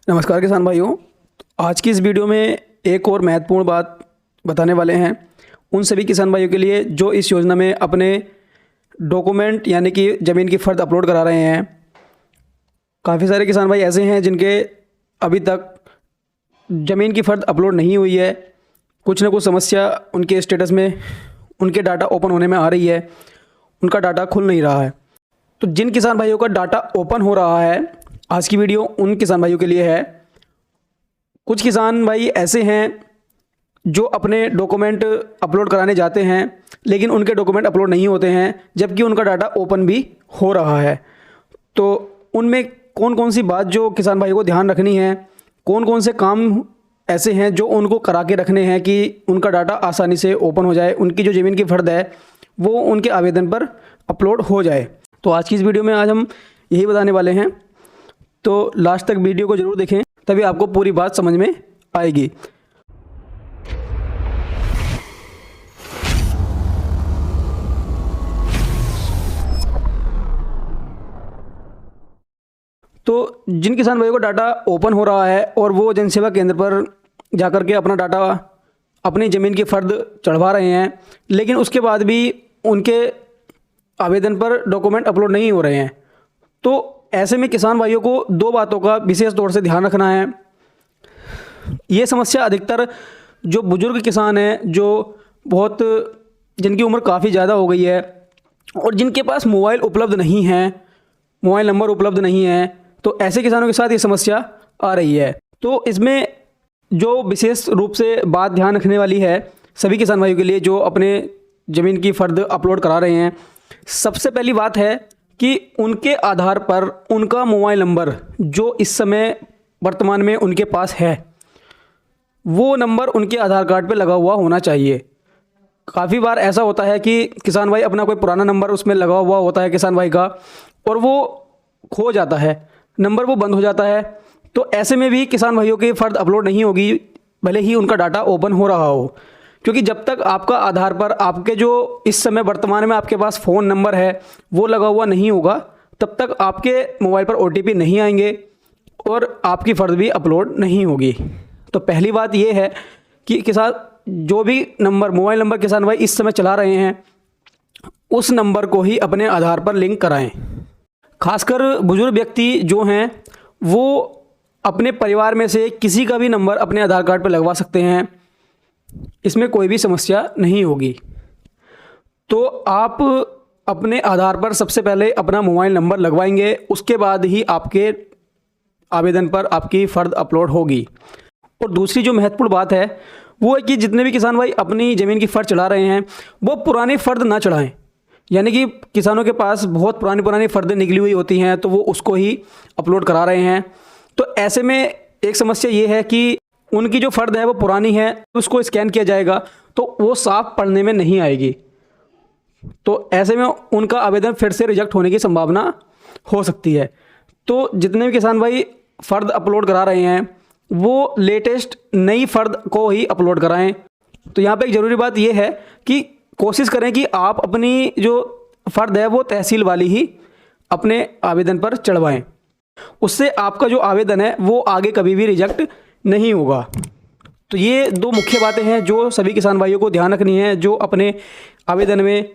नमस्कार किसान भाइयों। आज की इस वीडियो में एक और महत्वपूर्ण बात बताने वाले हैं उन सभी किसान भाइयों के लिए जो इस योजना में अपने डॉक्यूमेंट यानी कि ज़मीन की फ़र्द अपलोड करा रहे हैं। काफ़ी सारे किसान भाई ऐसे हैं जिनके अभी तक ज़मीन की फ़र्द अपलोड नहीं हुई है। कुछ ना कुछ समस्या उनके स्टेटस में, उनके डाटा ओपन होने में आ रही है, उनका डाटा खुल नहीं रहा है। तो जिन किसान भाइयों का डाटा ओपन हो रहा है, आज की वीडियो उन किसान भाइयों के लिए है। कुछ किसान भाई ऐसे हैं जो अपने डॉक्यूमेंट अपलोड कराने जाते हैं लेकिन उनके डॉक्यूमेंट अपलोड नहीं होते हैं, जबकि उनका डाटा ओपन भी हो रहा है। तो उनमें कौन कौन सी बात जो किसान भाई को ध्यान रखनी है, कौन कौन से काम ऐसे हैं जो उनको करा के रखने हैं कि उनका डाटा आसानी से ओपन हो जाए, उनकी जो ज़मीन की फ़र्द है वो उनके आवेदन पर अपलोड हो जाए। तो आज की इस वीडियो में आज हम यही बताने वाले हैं। तो लास्ट तक वीडियो को ज़रूर देखें, तभी आपको पूरी बात समझ में आएगी। तो जिन किसान भाइयों को डाटा ओपन हो रहा है और वो जनसेवा केंद्र पर जाकर के अपना डाटा, अपनी ज़मीन की फ़र्द चढ़वा रहे हैं, लेकिन उसके बाद भी उनके आवेदन पर डॉक्यूमेंट अपलोड नहीं हो रहे हैं, तो ऐसे में किसान भाइयों को दो बातों का विशेष तौर से ध्यान रखना है। ये समस्या अधिकतर जो बुजुर्ग किसान हैं, जो बहुत जिनकी उम्र काफ़ी ज़्यादा हो गई है और जिनके पास मोबाइल उपलब्ध नहीं है, मोबाइल नंबर उपलब्ध नहीं है, तो ऐसे किसानों के साथ ये समस्या आ रही है। तो इसमें जो विशेष रूप से बात ध्यान रखने वाली है सभी किसान भाइयों के लिए जो अपने ज़मीन की फ़र्द अपलोड करा रहे हैं, सबसे पहली बात है कि उनके आधार पर उनका मोबाइल नंबर जो इस समय वर्तमान में उनके पास है, वो नंबर उनके आधार कार्ड पे लगा हुआ होना चाहिए। काफ़ी बार ऐसा होता है कि किसान भाई अपना कोई पुराना नंबर उसमें लगा हुआ होता है किसान भाई का, और वो खो जाता है, नंबर वो बंद हो जाता है। तो ऐसे में भी किसान भाइयों की फ़र्द अपलोड नहीं होगी भले ही उनका डाटा ओपन हो रहा हो, क्योंकि जब तक आपका आधार पर आपके जो इस समय वर्तमान में आपके पास फ़ोन नंबर है वो लगा हुआ नहीं होगा, तब तक आपके मोबाइल पर OTP नहीं आएंगे और आपकी फ़र्द भी अपलोड नहीं होगी। तो पहली बात ये है कि किसान जो भी नंबर, मोबाइल नंबर किसान भाई इस समय चला रहे हैं, उस नंबर को ही अपने आधार पर लिंक कराएं। खासकर बुजुर्ग व्यक्ति जो हैं वो अपने परिवार में से किसी का भी नंबर अपने आधार कार्ड पर लगवा सकते हैं, इसमें कोई भी समस्या नहीं होगी। तो आप अपने आधार पर सबसे पहले अपना मोबाइल नंबर लगवाएंगे, उसके बाद ही आपके आवेदन पर आपकी फ़र्द अपलोड होगी। और दूसरी जो महत्वपूर्ण बात है वो है कि जितने भी किसान भाई अपनी ज़मीन की फ़र्द चढ़ा रहे हैं वो पुरानी फ़र्द ना चढ़ाएं। यानी कि किसानों के पास बहुत पुरानी फ़र्दें निकली हुई होती हैं तो वो उसको ही अपलोड करा रहे हैं। तो ऐसे में एक समस्या ये है कि उनकी जो फ़र्द है वो पुरानी है, उसको स्कैन किया जाएगा तो वो साफ पढ़ने में नहीं आएगी। तो ऐसे में उनका आवेदन फिर से रिजेक्ट होने की संभावना हो सकती है। तो जितने भी किसान भाई फ़र्द अपलोड करा रहे हैं वो लेटेस्ट नई फ़र्द को ही अपलोड कराएं। तो यहाँ पे एक ज़रूरी बात ये है कि कोशिश करें कि आप अपनी जो फ़र्द है वो तहसील वाली ही अपने आवेदन पर चढ़वाएं, उससे आपका जो आवेदन है वो आगे कभी भी रिजेक्ट नहीं होगा। तो ये दो मुख्य बातें हैं जो सभी किसान भाइयों को ध्यान रखनी है जो अपने आवेदन में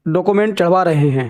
डॉक्यूमेंट चढ़वा रहे हैं।